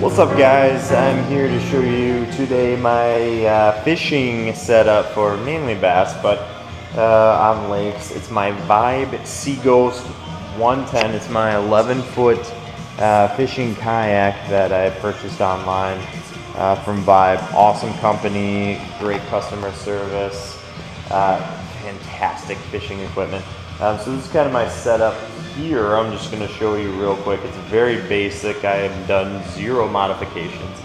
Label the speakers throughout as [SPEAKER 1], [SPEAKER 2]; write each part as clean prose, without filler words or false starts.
[SPEAKER 1] What's up guys, I'm here to show you today my fishing setup for mainly bass, but on lakes. It's my Vibe SeaGhost 110. It's my 11-foot fishing kayak that I purchased online from Vibe. Awesome company, great customer service, fantastic fishing equipment. So this is kind of my setup here. I'm just going to show you real quick. It's very basic. I have done zero modifications.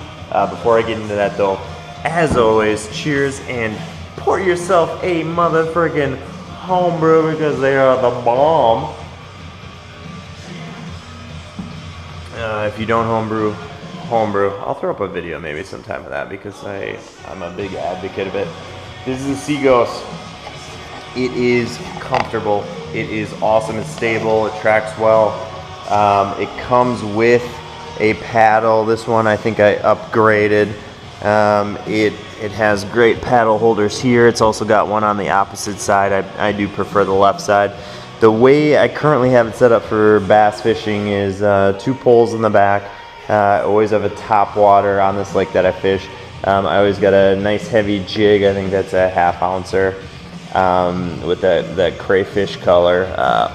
[SPEAKER 1] Before I get into that though, as always, cheers and pour yourself a motherfucking homebrew because they are the bomb. If you don't homebrew, I'll throw up a video maybe sometime of that because I'm a big advocate of it. This is a SeaGhost. It is comfortable. It is awesome. It's stable. It tracks well. It comes with a paddle. This one I think I upgraded. It has great paddle holders here. It's also got one on the opposite side. I do prefer the left side. The way I currently have it set up for bass fishing is 2 poles in the back. I always have a top water on this lake that I fish. I always got a nice heavy jig. I think that's a 1/2 ouncer. With that crayfish color.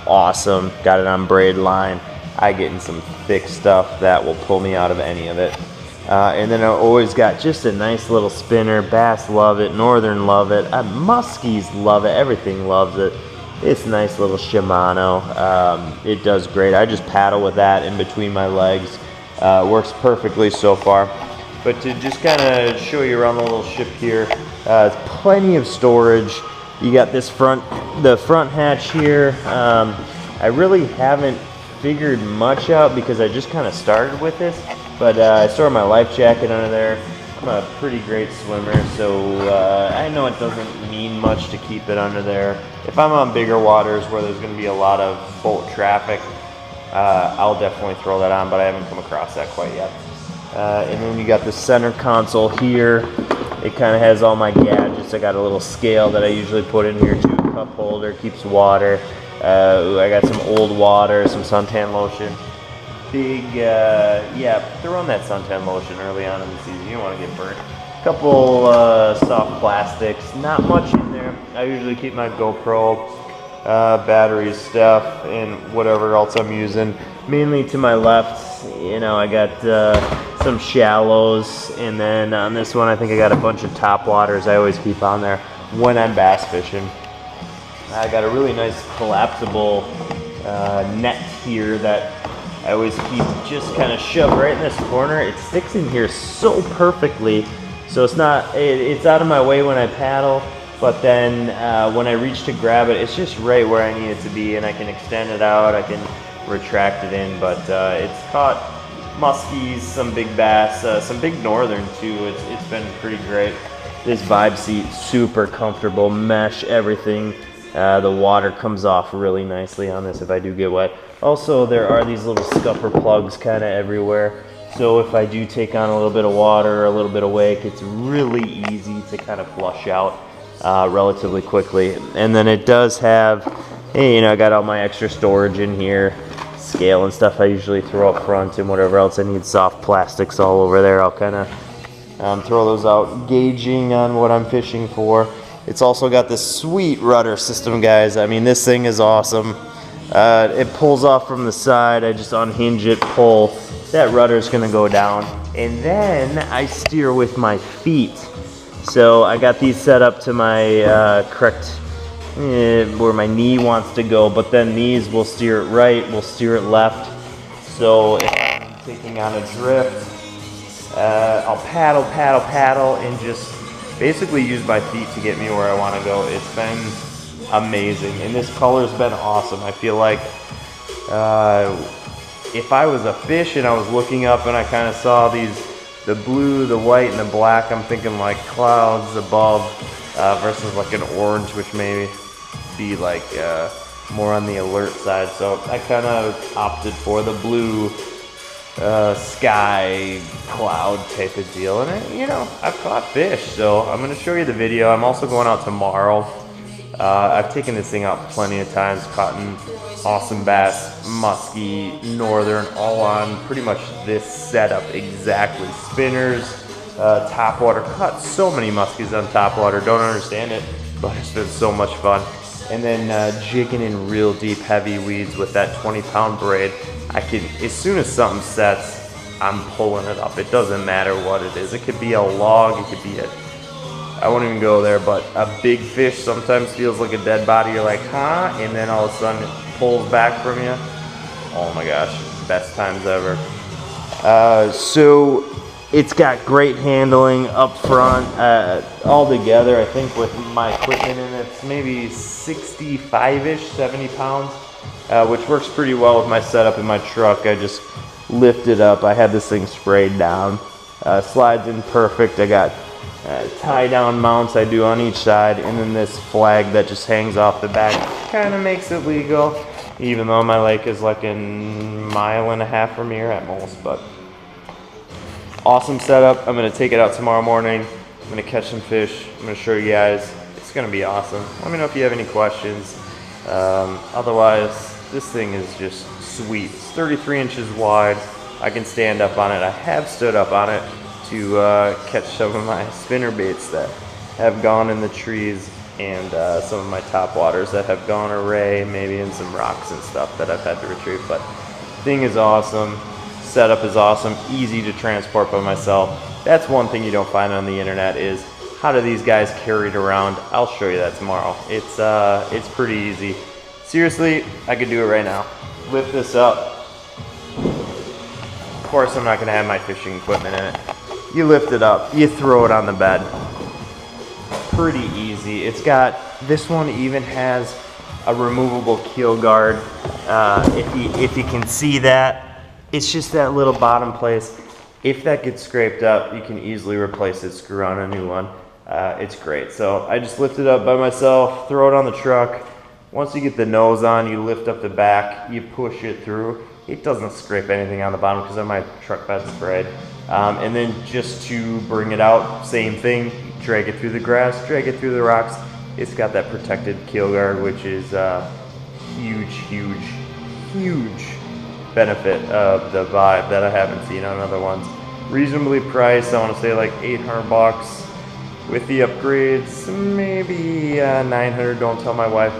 [SPEAKER 1] Awesome. Got it on braid line. I get in some thick stuff that will pull me out of any of it. And then I always got just a nice little spinner. Bass love it. Northern love it. Muskies love it. Everything loves it. It's a nice little Shimano. It does great. I just paddle with that in between my legs. Works perfectly so far. But to just kind of show you around the little ship here, it's plenty of storage. You got the front hatch here. I really haven't figured much out because I just kind of started with this, but I store my life jacket under there. I'm a pretty great swimmer, so I know it doesn't mean much to keep it under there. If I'm on bigger waters where there's going to be a lot of boat traffic, I'll definitely throw that on, but I haven't come across that quite yet. And then you got the center console here. It kind of has all my gadgets. I got a little scale that I usually put in here too. Cup holder, keeps water. I got some old water, some suntan lotion. Yeah, throw in that suntan lotion early on in the season. You don't want to get burnt. Couple soft plastics, not much in there. I usually keep my GoPro, batteries, stuff, and whatever else I'm using. Mainly to my left, you know, I got some shallows, and then on this one I think I got a bunch of top waters I always keep on there when I'm bass fishing. I got a really nice collapsible net here that I always keep just kind of shoved right in this corner. It sticks in here so perfectly, so it's out of my way when I paddle, but then when I reach to grab it, it's just right where I need it to be, and I can extend it out, I can retract it in, but it's caught muskies, some big bass, some big northern too. It's been pretty great. This Vibe seat, super comfortable, mesh, everything. The water comes off really nicely on this if I do get wet. Also, there are these little scupper plugs kind of everywhere, so if I do take on a little bit of water or a little bit of wake, it's really easy to kind of flush out relatively quickly. And then it does have, hey, you know, I got all my extra storage in here. Scale and stuff I usually throw up front, and whatever else I need, soft plastics all over there, I'll kind of throw those out. Gauging on what I'm fishing for. It's also got this sweet rudder system, guys. I mean, this thing is awesome. It pulls off from the side. I just unhinge it, pull. That rudder's gonna go down, and then I steer with my feet. So I got these set up to my correct where my knee wants to go, but then these will steer it right, will steer it left. So if I'm taking on a drift, I'll paddle, and just basically use my feet to get me where I want to go. It's been amazing, and this color's been awesome. I feel like if I was a fish and I was looking up and I kind of saw the blue, the white, and the black, I'm thinking like clouds above versus like an orange, which maybe be like more on the alert side. So I kind of opted for the blue sky cloud type of deal, and you know, I've caught fish, so I'm going to show you the video. I'm also going out tomorrow I've taken this thing out plenty of times, caught awesome bass, muskie, northern, all on pretty much this setup exactly. Spinners, topwater, caught so many muskies on topwater, don't understand it, but it's been so much fun. And then jigging in real deep heavy weeds with that 20-pound braid. I can, as soon as something sets, I'm pulling it up. It doesn't matter what it is. It could be a log, it could be I won't even go there, but a big fish sometimes feels like a dead body. You're like, huh? And then all of a sudden it pulls back from you. Oh my gosh, best times ever. So it's got great handling up front. All together, I think with my equipment in it, it's maybe 65-ish, 70 pounds, which works pretty well with my setup in my truck. I just lift it up. I had this thing sprayed down. Slides in perfect. I got tie down mounts I do on each side, and then this flag that just hangs off the back kind of makes it legal, even though my lake is like a mile and a half from here at most. But awesome setup. I'm going to take it out tomorrow morning. I'm going to catch some fish. I'm going to show you guys. It's going to be awesome. Let me know if you have any questions. Otherwise, this thing is just sweet. It's 33 inches wide. I can stand up on it. I have stood up on it to catch some of my spinner baits that have gone in the trees, and some of my top waters that have gone array, maybe in some rocks and stuff that I've had to retrieve. But thing is awesome, setup is awesome, easy to transport by myself. That's one thing you don't find on the internet, is how do these guys carry it around? I'll show you that tomorrow. It's pretty easy. Seriously, I could do it right now. Lift this up. Of course I'm not gonna have my fishing equipment in it. You lift it up, you throw it on the bed. Pretty easy. It's got, this one even has a removable keel guard. If you can see that, it's just that little bottom place. If that gets scraped up, you can easily replace it, screw on a new one. It's great. So I just lift it up by myself, throw it on the truck. Once you get the nose on, you lift up the back, you push it through. It doesn't scrape anything on the bottom because my truck bed's sprayed. And then just to bring it out, same thing, drag it through the grass, drag it through the rocks. It's got that protected keel guard, which is a huge, huge, huge benefit of the Vibe that I haven't seen on other ones. Reasonably priced, I want to say like 800 bucks. With the upgrades, maybe 900, don't tell my wife.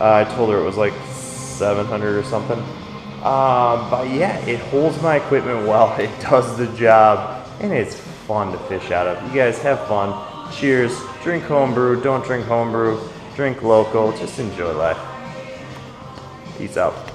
[SPEAKER 1] I told her it was like 700 or something. But yeah, it holds my equipment well, it does the job, and it's fun to fish out of. You guys have fun. Cheers. Drink homebrew, don't drink homebrew. Drink local, just enjoy life. Peace out.